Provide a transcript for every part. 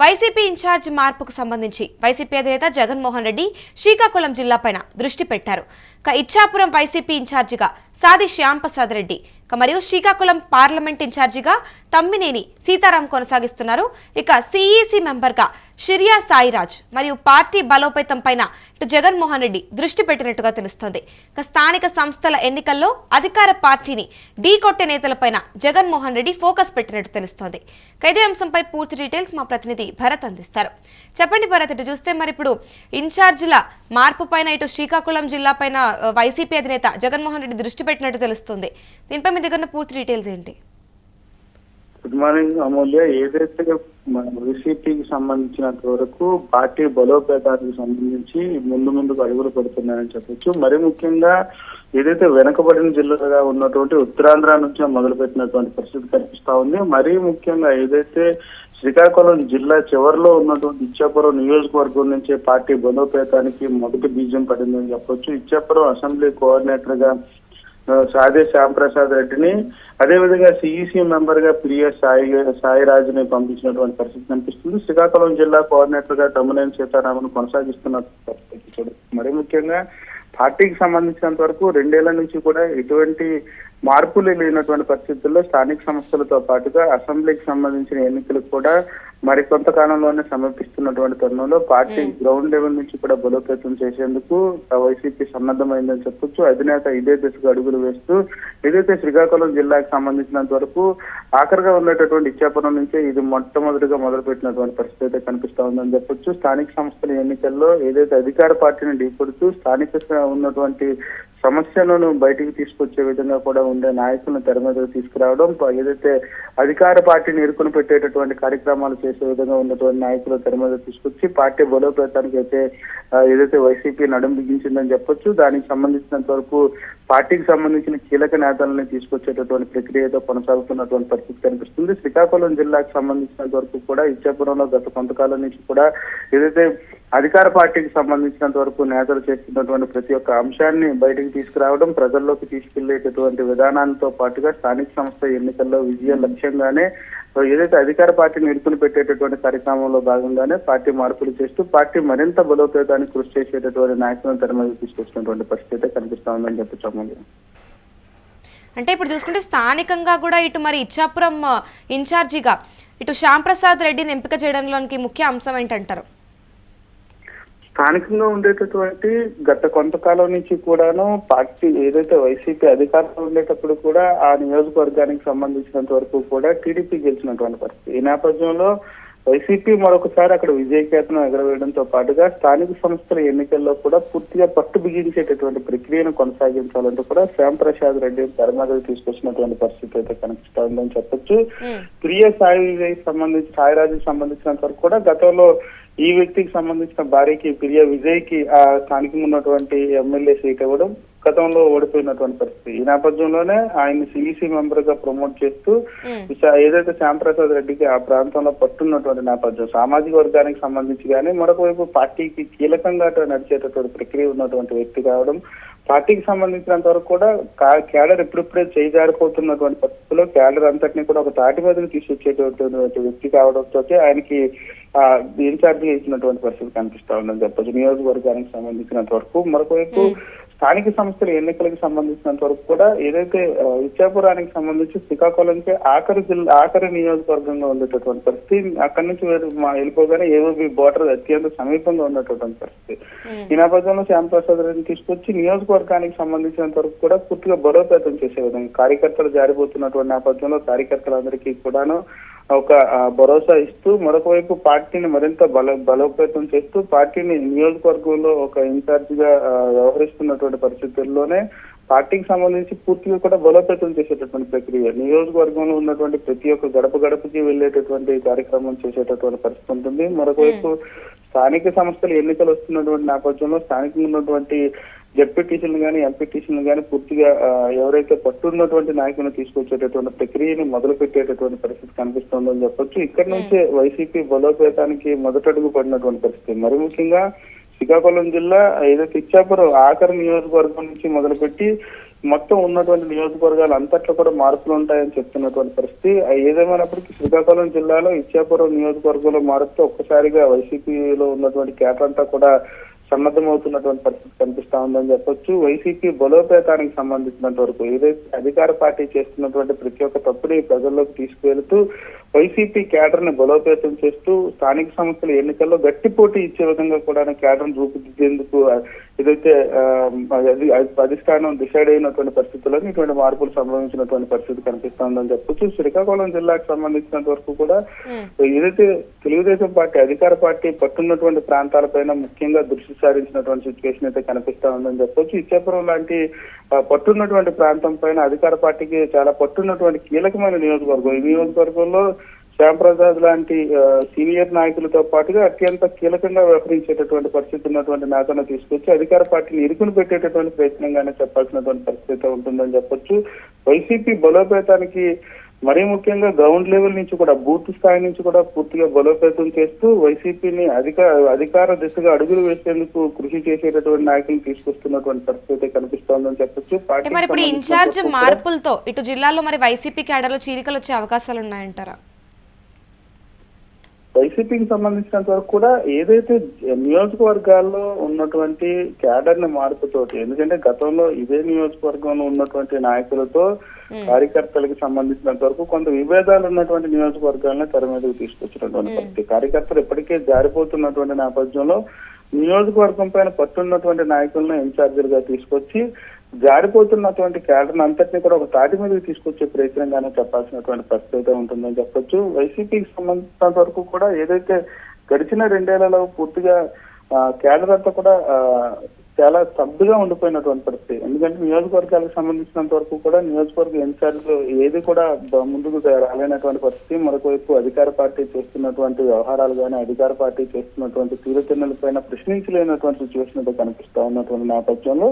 YCP incharge మార్పుకు సంబంధించి YCP అధినేత జగన్మోహన్ రెడ్డి శ్రీకాకుళం జిల్లాపైన దృష్టి పెట్టారు. ఇచ్చాపురం వైసీపీ ఇన్ఛార్జిగా సాది శ్యాంప్రసాద్ రెడ్డి మరియు శ్రీకాకుళం పార్లమెంట్ ఇన్ఛార్జిగా తమ్మినేని సీతారాం కొనసాగిస్తున్నారు. ఇక సిఈసి మెంబర్గా షిరియా సాయిరాజ్ మరియు పార్టీ బలోపేతం పైన ఇటు జగన్మోహన్ రెడ్డి దృష్టి పెట్టినట్టుగా తెలుస్తోంది. ఇక స్థానిక సంస్థల ఎన్నికల్లో అధికార పార్టీని ఢీకొట్టే నేతలపైన జగన్మోహన్ రెడ్డి ఫోకస్ పెట్టినట్టు తెలుస్తోంది. ఇదే అంశంపై పూర్తి డీటెయిల్స్ మా ప్రతినిధి భరత్ అందిస్తారు. చెప్పండి భరత్, ఇటు చూస్తే మరి ఇప్పుడు ఇన్ఛార్జిల మార్పు పైన ఇటు శ్రీకాకుళం జిల్లా పైన వైసీపీ అధినేత జగన్మోహన్ రెడ్డి దృష్టి పెట్టినట్టు తెలుస్తుంది. దీనిపై మీ దగ్గర పూర్తి డీటెయిల్స్ ఏంటి? గుడ్ మార్నింగ్ అమూల్య. ఏదైతే వైసీపీకి సంబంధించినంత వరకు పార్టీ బలోపేతానికి సంబంధించి ముందుకు అడుగులు పడుతున్నాయని చెప్పొచ్చు. మరి ముఖ్యంగా ఏదైతే వెనుకబడిన జిల్లాగా ఉన్నటువంటి ఉత్తరాంధ్ర నుంచి మొదలుపెట్టినటువంటి పరిస్థితి కనిపిస్తా ఉంది. మరీ ముఖ్యంగా ఏదైతే శ్రీకాకుళం జిల్లా చివరిలో ఉన్నటువంటి ఇచ్చాపురం నియోజకవర్గం నుంచి పార్టీ బలోపేతానికి మొదటి బీజం పడిందని చెప్పొచ్చు. ఇచ్చాపురం అసెంబ్లీ కోఆర్డినేటర్ గా సాదే శ్యాంప్రసాద్ రెడ్డిని, అదేవిధంగా సిఈసి మెంబర్ గా ప్రియ సాయిరాజుని పంపించినటువంటి పరిస్థితి కనిపిస్తుంది. శ్రీకాకుళం జిల్లా కోఆర్డినేటర్ గా తమ్మినేని సీతారామన్ కొనసాగిస్తున్న పరిస్థితి. మరి ముఖ్యంగా పార్టీకి సంబంధించినంత వరకు 2 ఏళ్ల నుంచి కూడా ఎటువంటి మార్పులు లేనటువంటి పరిస్థితుల్లో స్థానిక సంస్థలతో పాటుగా అసెంబ్లీకి సంబంధించిన ఎన్నికలకు కూడా మరి కొంతకాలంలోనే సమర్పిస్తున్నటువంటి తరుణంలో పార్టీ గ్రౌండ్ లెవెల్ నుంచి కూడా బలోపేతం చేసేందుకు వైసీపీ సన్నద్ధమైందని చెప్పొచ్చు. అధినేత ఇదే దిశగా అడుగులు వేస్తూ ఏదైతే శ్రీకాకుళం జిల్లాకు సంబంధించినంత వరకు ఆఖరిగా ఉన్నటువంటి ఇచ్చాపురం నుంచే ఇది మొట్టమొదటిగా మొదలుపెట్టినటువంటి పరిస్థితి అయితే కనిపిస్తా ఉందని చెప్పొచ్చు. స్థానిక సంస్థల ఎన్నికల్లో ఏదైతే అధికార పార్టీని ఢీకొడుతూ స్థానిక ఉన్నటువంటి సమస్యలను బయటికి తీసుకొచ్చే విధంగా కూడా ఉండే నాయకులను తెర మీదకు తీసుకురావడం, ఏదైతే అధికార పార్టీని ఎరుకుని పెట్టేటటువంటి కార్యక్రమాలు చేసే విధంగా ఉన్నటువంటి నాయకులు తెర మీద తీసుకొచ్చి పార్టీ బలోపేతానికి అయితే ఏదైతే వైసీపీ నడుం బిగించిందని చెప్పొచ్చు. దానికి సంబంధించినంత వరకు పార్టీకి సంబంధించిన కీలక నేతలని తీసుకొచ్చేటటువంటి ప్రక్రియతో కొనసాగుతున్నటువంటి పరిస్థితి కనిపిస్తుంది. శ్రీకాకుళం జిల్లాకు సంబంధించినంత వరకు కూడా ఇచ్చాపురంలో గత కొంతకాలం నుంచి కూడా ఏదైతే అధికార పార్టీకి సంబంధించినంత వరకు నేతలు చేస్తున్నటువంటి ప్రతి ఒక్క అంశాన్ని బయటకు తీసుకురావడం, ప్రజల్లోకి తీసుకెళ్లేటటువంటి విధానాలతో పాటుగా స్థానిక సంస్థ ఎన్నికల్లో విజయ లక్ష్యంగానే ఏదైతే అధికార పార్టీని ఎడుకుని పెట్టేటటువంటి కార్యక్రమంలో భాగంగానే పార్టీ మార్పులు చేస్తూ పార్టీ మరింత బలోపేతానికి కృషి చేసేటటువంటి నాయకులను తెర మీద తీసుకొచ్చినటువంటి పరిస్థితి కనిపిస్తా ఉందని చెప్పచ్చు. అంటే ఇప్పుడు చూసుకుంటే స్థానికంగా కూడా ఇటు మరి ఇచ్చాపురం ఇన్ఛార్జిగా ఇటు శ్యాంప్రసాద్ రెడ్డిని ఎంపిక చేయడంలోనికి ముఖ్య అంశం ఏంటంటారు? స్థానికంగా ఉండేటటువంటి గత కొంతకాలం నుంచి కూడాను పార్టీ ఏదైతే వైసీపీ అధికారంలో ఉండేటప్పుడు కూడా ఆ నియోజకవర్గానికి సంబంధించినంత వరకు కూడా టీడీపీ గెలిచినటువంటి పరిస్థితి. ఈ నేపథ్యంలో వైసీపీ మరొకసారి అక్కడ విజయకేతనం ఎగరవేయడంతో పాటుగా స్థానిక సంస్థల ఎన్నికల్లో కూడా పూర్తిగా పట్టు బిగించేటటువంటి ప్రక్రియను కొనసాగించాలంటూ కూడా శ్యాంప్రసాద్ రెడ్డి తెర మీదకు తీసుకొచ్చినటువంటి పరిస్థితి అయితే కనిపిస్తా ఉందని చెప్పొచ్చు. ప్రియ సాయిరాజుకి సంబంధించినంత వరకు కూడా గతంలో ఈ వ్యక్తికి సంబంధించిన భార్యకి ప్రియ విజయ్కి ఆ స్థానికంగా ఉన్నటువంటి ఎమ్మెల్యే సీట్ ఇవ్వడం, గతంలో ఓడిపోయినటువంటి పరిస్థితి. ఈ నేపథ్యంలోనే ఆయన్ని సిఈసి మెంబర్ గా ప్రమోట్ చేస్తూ ఏదైతే శ్యాంప్రసాద్ రెడ్డికి ఆ ప్రాంతంలో పట్టున్నటువంటి నేపథ్యం, సామాజిక వర్గానికి సంబంధించి కానీ మరొక వైపు పార్టీకి కీలకంగా నడిచేటటువంటి ప్రక్రియ ఉన్నటువంటి వ్యక్తి కావడం, పార్టీకి సంబంధించినంత వరకు కూడా క్యాడర్ ఇప్పుడిప్పుడే చేజారిపోతున్నటువంటి పరిస్థితుల్లో క్యాడర్ అంతటినీ కూడా ఒక తాటి మీదకి తీసుకొచ్చేటటువంటి వ్యక్తి కావడంతో ఆయనకి ఇన్ఛార్జిగా ఇచ్చినటువంటి పరిస్థితి కనిపిస్తా ఉందని చెప్పచ్చు. నియోజకవర్గానికి సంబంధించినంత వరకు మరొకవైపు స్థానిక సంస్థల ఎన్నికలకు సంబంధించినంత వరకు కూడా ఏదైతే ఇచ్చాపురానికి సంబంధించి శ్రీకాకుళంకి ఆఖరి నియోజకవర్గంగా ఉండేటటువంటి పరిస్థితి, అక్కడి నుంచి వెళ్ళిపోగానే ఏఓబి బోర్డర్ అత్యంత సమీపంగా ఉన్నటువంటి పరిస్థితి. ఈ నేపథ్యంలో శ్యాంప్రసాద్ రెడ్డిని తీసుకొచ్చి నియోజకవర్గానికి సంబంధించినంత వరకు కూడా పూర్తిగా బలోపేతం చేసే విధంగా కార్యకర్తలు జారిపోతున్నటువంటి నేపథ్యంలో కార్యకర్తలందరికీ కూడాను ఒక భరోసా ఇస్తూ మరొక వైపు పార్టీని మరింత బలోపేతం చేస్తూ పార్టీని నియోజకవర్గంలో ఒక ఇన్ఛార్జ్ గా వ్యవహరిస్తున్నటువంటి పరిస్థితుల్లోనే పార్టీకి సంబంధించి పూర్తిగా కూడా బలోపేతం చేసేటటువంటి ప్రక్రియ, నియోజకవర్గంలో ఉన్నటువంటి ప్రతి ఒక్క గడపకి వెళ్లేటటువంటి కార్యక్రమం చేసేటటువంటి పరిస్థితి ఉంటుంది. మరొకవైపు స్థానిక సంస్థలు ఎన్నికలు వస్తున్నటువంటి నేపథ్యంలో స్థానికంగా ఉన్నటువంటి జెడ్పీటీసీలు కానీ ఎంపీటీసీలు కానీ పూర్తిగా ఎవరైతే పట్టున్నటువంటి నాయకులను తీసుకొచ్చేటటువంటి ప్రక్రియని మొదలు పెట్టేటటువంటి పరిస్థితి కనిపిస్తుందని చెప్పొచ్చు. ఇక్కడ నుంచే వైసీపీ బలోపేతానికి మొదటడుగు పడినటువంటి పరిస్థితి. మరి ముఖ్యంగా శ్రీకాకుళం జిల్లా ఏదైతే ఇచ్చాపురం ఆఖరి నియోజకవర్గం నుంచి మొదలుపెట్టి మొత్తం ఉన్నటువంటి నియోజకవర్గాలు అంతట్లో కూడా మార్పులు ఉంటాయని చెప్తున్నటువంటి పరిస్థితి. ఏదేమైనప్పటికీ శ్రీకాకుళం జిల్లాలో ఇచ్చాపురం నియోజకవర్గంలో మారుతూ ఒక్కసారిగా వైసీపీలో ఉన్నటువంటి కేటర్ అంతా కూడా సన్నద్ధమవుతున్నటువంటి పరిస్థితి కనిపిస్తా ఉందని చెప్పొచ్చు. వైసీపీ బలోపేతానికి సంబంధించినంత వరకు ఏదైతే అధికార పార్టీ చేస్తున్నటువంటి ప్రతి ఒక్క తప్పుని ప్రజల్లోకి తీసుకువెళుతూ వైసీపీ కేడర్ ని బలోపేతం చేస్తూ స్థానిక సంస్థల ఎన్నికల్లో గట్టి పోటీ ఇచ్చే విధంగా కూడా కేడర్ రూపుదిద్దేందుకు ఏదైతే అధిష్టానం డిసైడ్ అయినటువంటి పరిస్థితుల్లో ఇటువంటి మార్పులు సంభవించినటువంటి పరిస్థితి కనిపిస్తా ఉందని చెప్పొచ్చు. శ్రీకాకుళం జిల్లాకు సంబంధించినంత వరకు కూడా ఏదైతే తెలుగుదేశం పార్టీ అధికార పార్టీ పట్టున్నటువంటి ప్రాంతాలపైన ముఖ్యంగా దృష్టి సారించినటువంటి సిచ్యువేషన్ అయితే కనిపిస్తా ఉందని చెప్పొచ్చు. ఇచ్చాపురం లాంటి పట్టున్నటువంటి ప్రాంతం పైన అధికార పార్టీకి చాలా పట్టున్నటువంటి కీలకమైన నియోజకవర్గం. ఈ నియోజకవర్గంలో శ్యాంప్రసాద్ లాంటి సీనియర్ నాయకులతో పాటుగా అత్యంత కీలకంగా వ్యవహరించేటటువంటి పరిస్థితి ఉన్నటువంటి నేతను తీసుకొచ్చి అధికార పార్టీని ఇరుకుని పెట్టేటటువంటి ప్రయత్నంగానే చెప్పాల్సినటువంటి పరిస్థితి ఉంటుందని చెప్పొచ్చు. వైసీపీ బలోపేతానికి మరీ ముఖ్యంగా గ్రౌండ్ లెవెల్ నుంచి కూడా బూత్ స్థాయి నుంచి కూడా పూర్తిగా బలోపేతం చేస్తూ వైసీపీని అధికార దిశగా అడుగులు వేసేందుకు కృషి చేసేటటువంటి నాయకులు తీసుకొస్తున్నటువంటి పరిస్థితి కనిపిస్తోందని చెప్పొచ్చు. మరి ఇప్పుడు ఇన్ఛార్జ్ మార్పులతో ఇటు జిల్లాలో మరి వైసీపీ క్యాడర్లో చీలికలు వచ్చే అవకాశాలు ఉన్నాయంటారా? వైసీపీకి సంబంధించినంత వరకు కూడా ఏదైతే నియోజకవర్గాల్లో ఉన్నటువంటి క్యాడర్ ని మార్పుతోటి, ఎందుకంటే గతంలో ఇదే నియోజకవర్గంలో ఉన్నటువంటి నాయకులతో కార్యకర్తలకు సంబంధించినంత వరకు కొంత విభేదాలు ఉన్నటువంటి నియోజకవర్గాలను తెర మీదకు తీసుకొచ్చినటువంటి పరిస్థితి. కార్యకర్తలు ఇప్పటికే జారిపోతున్నటువంటి నేపథ్యంలో నియోజకవర్గం పైన పట్టున్నటువంటి నాయకులను ఇన్ఛార్జీలుగా తీసుకొచ్చి జారిపోతున్నటువంటి క్యాడర్ అంతటినీ కూడా ఒక తాటి మీదకి తీసుకొచ్చే ప్రయత్నంగానే చెప్పాల్సినటువంటి పరిస్థితి ఉంటుందని చెప్పొచ్చు. వైసీపీకి సంబంధించినంత వరకు కూడా ఏదైతే గడిచిన 2 ఏళ్లలో పూర్తిగా క్యాడర్ అంతా కూడా చాలా స్తబ్దుగా ఉండిపోయినటువంటి పరిస్థితి. ఎందుకంటే నియోజకవర్గాలకు సంబంధించినంత వరకు కూడా నియోజకవర్గ ఇన్ఛార్జ్ ఏది కూడా ముందుకు రాలేనటువంటి పరిస్థితి. మరొకవైపు అధికార పార్టీ చేస్తున్నటువంటి వ్యవహారాలు కానీ అధికార పార్టీ చేస్తున్నటువంటి తీరుతెన్నులపైన ప్రశ్నించలేనటువంటి సిచ్యువేషన్ అయితే కనిపిస్తా ఉన్నటువంటి నేపథ్యంలో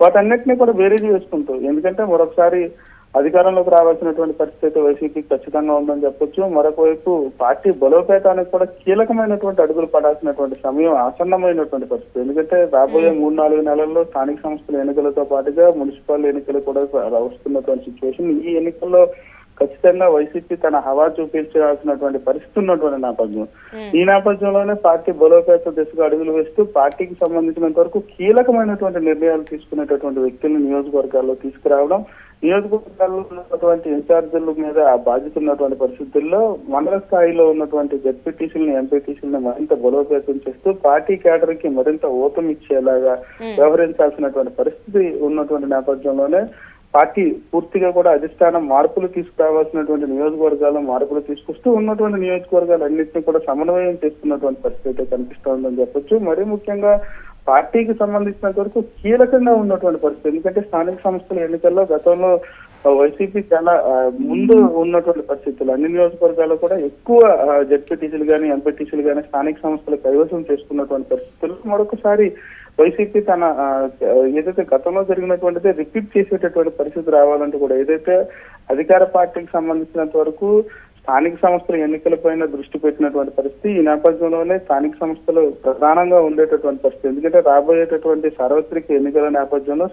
వాటన్నిటినీ కూడా బేరీజ్ వేసుకుంటూ, ఎందుకంటే మరొకసారి అధికారంలోకి రావాల్సినటువంటి పరిస్థితి వైసీపీకి ఖచ్చితంగా ఉందని చెప్పొచ్చు. మరొక వైపు పార్టీ బలోపేతానికి కూడా కీలకమైనటువంటి అడుగులు పడాల్సినటువంటి సమయం ఆసన్నమైనటువంటి పరిస్థితి. ఎందుకంటే రాబోయే 3-4 నెలల్లో స్థానిక సంస్థల ఎన్నికలతో పాటుగా మున్సిపల్ ఎన్నికలు కూడా వస్తున్నటువంటి సిచ్యువేషన్. ఈ ఎన్నికల్లో ఖచ్చితంగా వైసీపీ తన హవా చూపించాల్సినటువంటి పరిస్థితి ఉన్నటువంటి నేపథ్యం. ఈ నేపథ్యంలోనే పార్టీ బలోపేత దిశగా అడుగులు వేస్తూ పార్టీకి సంబంధించినంత వరకు కీలకమైనటువంటి నిర్ణయాలు తీసుకునేటటువంటి వ్యక్తులను నియోజకవర్గాల్లో తీసుకురావడం, నియోజకవర్గాల్లో ఉన్నటువంటి ఇన్ఛార్జీల మీద ఆ బాధ్యత ఉన్నటువంటి పరిస్థితుల్లో మండల స్థాయిలో ఉన్నటువంటి జెడ్పీటీసీలను ఎంపీటీసీలను మరింత బలోపేతం చేస్తూ పార్టీ కేడర్ కి మరింత ఊతం ఇచ్చేలాగా వ్యవహరించాల్సినటువంటి పరిస్థితి ఉన్నటువంటి నేపథ్యంలోనే పార్టీ పూర్తిగా కూడా అధిష్టానం మార్పులు తీసుకురావాల్సినటువంటి నియోజకవర్గాల్లో మార్పులు తీసుకొస్తూ ఉన్నటువంటి నియోజకవర్గాలన్నింటినీ కూడా సమన్వయం చేస్తున్నటువంటి పరిస్థితి కనిపిస్తోందని చెప్పొచ్చు. మరీ ముఖ్యంగా పార్టీకి సంబంధించినంత వరకు కీలకంగా ఉన్నటువంటి పరిస్థితి. ఎందుకంటే స్థానిక సంస్థల ఎన్నికల్లో గతంలో వైసీపీ చాలా ముందు ఉన్నటువంటి పరిస్థితులు అన్ని నియోజకవర్గాల్లో కూడా ఎక్కువ జెడ్పీటీసీలు కానీ ఎంపీటీసీలు కానీ స్థానిక సంస్థలు కైవసం చేసుకున్నటువంటి పరిస్థితులు మరొకసారి వైసీపీ తన ఏదైతే గతంలో జరిగినటువంటిదే రిపీట్ చేసేటటువంటి పరిస్థితి రావాలంటే కూడా ఏదైతే అధికార పార్టీకి సంబంధించినంత వరకు స్థానిక సంస్థల ఎన్నికలపైన దృష్టి పెట్టినటువంటి పరిస్థితి. ఈ నేపథ్యంలోనే స్థానిక సంస్థలు ప్రధానంగా ఉండేటటువంటి పరిస్థితి. ఎందుకంటే రాబోయేటటువంటి సార్వత్రిక ఎన్నికల నేపథ్యంలో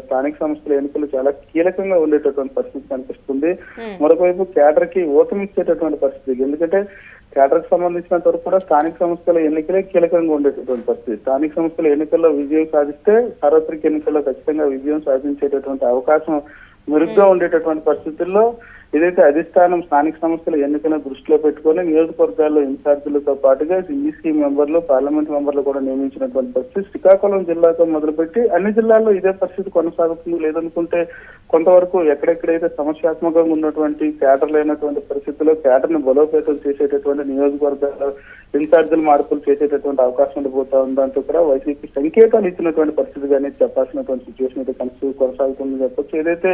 స్థానిక సంస్థల ఎన్నికలు చాలా కీలకంగా ఉండేటటువంటి పరిస్థితి కనిపిస్తుంది. మరొకవైపు కేడర్ కి ఊతమిచ్చేటటువంటి పరిస్థితి. ఎందుకంటే కేడర్ కి సంబంధించినంత వరకు కూడా స్థానిక సంస్థల ఎన్నికలే కీలకంగా ఉండేటటువంటి పరిస్థితి. స్థానిక సంస్థల ఎన్నికల్లో విజయం సాధిస్తే సార్వత్రిక ఎన్నికల్లో ఖచ్చితంగా విజయం సాధించేటటువంటి అవకాశం మెరుగ్గా ఉండేటటువంటి పరిస్థితుల్లో ఏదైతే అధిష్టానం స్థానిక సంస్థల ఎన్నికలను దృష్టిలో పెట్టుకుని నియోజకవర్గాల్లో ఇన్ఛార్జీలతో పాటుగా ఈసీ మెంబర్లు, పార్లమెంట్ మెంబర్లు కూడా నియమించినటువంటి పరిస్థితి. శ్రీకాకుళం జిల్లాతో మొదలుపెట్టి అన్ని జిల్లాల్లో ఇదే పరిస్థితి కొనసాగుతుంది. లేదనుకుంటే కొంతవరకు ఎక్కడెక్కడైతే సమస్యాత్మకంగా ఉన్నటువంటి క్యాడర్లు అయినటువంటి పరిస్థితుల్లో క్యాడర్ ని బలోపేతం చేసేటటువంటి నియోజకవర్గాల ఇన్ఛార్జీలు మార్పులు చేసేటటువంటి అవకాశం ఉండిపోతా ఉందంటూ కూడా వైసీపీ సంకేతాలు ఇచ్చినటువంటి పరిస్థితిగానే చెప్పాల్సినటువంటి సిచ్యువేషన్ అయితే కొనసాగుతుందని చెప్పొచ్చు. ఏదైతే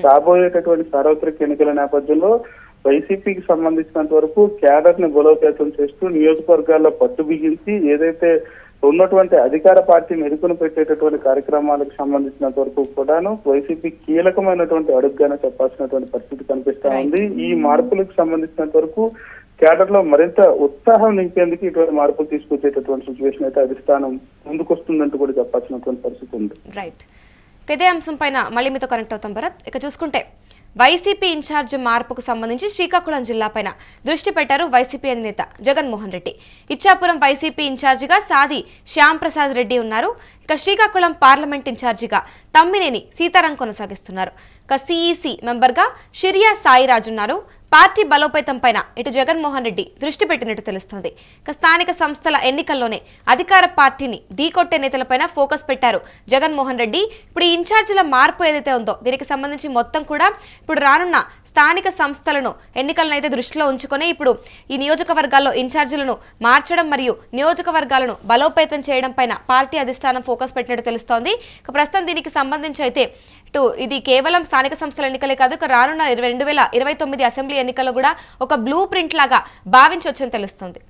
రాబోయేటటువంటి సార్వత్రిక ఎన్నికల నేపథ్యంలో వైసీపీకి సంబంధించినంత వరకు క్యాడర్ ని బలోపేతం చేస్తూ నియోజకవర్గాల్లో పట్టు బిగించి ఏదైతే ఉన్నటువంటి అధికార పార్టీని ఎదుకుని పెట్టేటటువంటి కార్యక్రమాలకు సంబంధించినంత వరకు కూడాను వైసీపీ కీలకమైనటువంటి అడుగుగానే చెప్పాల్సినటువంటి పరిస్థితి కనిపిస్తా ఉంది. ఈ మార్పులకు సంబంధించినంత వరకు క్యాడర్ లో మరింత ఉత్సాహం నింపేందుకు ఇటువంటి మార్పులు తీసుకొచ్చేటటువంటి సిచ్యువేషన్ అయితే అధిష్టానం ముందుకొస్తుందంటూ కూడా చెప్పాల్సినటువంటి పరిస్థితి ఉంది. రైట్. ఇదే అంశం పైన మళ్ళీ మీతో కనెక్ట్ అవుతాం భరత్. ఇక చూసుకుంటే వైసీపీ ఇన్ఛార్జ్ మార్పుకు సంబంధించి శ్రీకాకుళం జిల్లాపైన దృష్టి పెట్టారు వైసీపీ అధినేత జగన్మోహన్ రెడ్డి. ఇచ్చాపురం వైసీపీ ఇన్ఛార్జిగా సాది శ్యామ్ ప్రసాద్ రెడ్డి ఉన్నారు. ఇక శ్రీకాకుళం పార్లమెంట్ ఇన్ఛార్జిగా తమ్మినేని సీతారాం కొనసాగిస్తున్నారు. ఇక సిఈసి మెంబర్గా షిరియా సాయిరాజ్ ఉన్నారు. పార్టీ బలోపేతం పైన ఇటు జగన్మోహన్ రెడ్డి దృష్టి పెట్టినట్టు తెలుస్తోంది. ఇక స్థానిక సంస్థల ఎన్నికల్లోనే అధికార పార్టీని ఢీకొట్టే నేతలపైన ఫోకస్ పెట్టారు జగన్మోహన్ రెడ్డి. ఇప్పుడు ఈ ఇన్ఛార్జీల మార్పు ఏదైతే ఉందో దీనికి సంబంధించి మొత్తం కూడా ఇప్పుడు రానున్న స్థానిక సంస్థలను ఎన్నికలను అయితే దృష్టిలో ఉంచుకొని ఇప్పుడు ఈ నియోజకవర్గాల్లో ఇన్ఛార్జీలను మార్చడం మరియు నియోజకవర్గాలను బలోపేతం చేయడం పైన పార్టీ అధిష్టానం ఫోకస్ పెట్టినట్టు తెలుస్తోంది. ఇక ప్రస్తుతం దీనికి సంబంధించి అయితే ఇటు ఇది కేవలం స్థానిక సంస్థల ఎన్నికలే కాదు, ఇక రానున్న 2029 అసెంబ్లీ ఎన్నికల్లో కూడా ఒక బ్లూ ప్రింట్ లాగా భావించవచ్చని తెలుస్తోంది.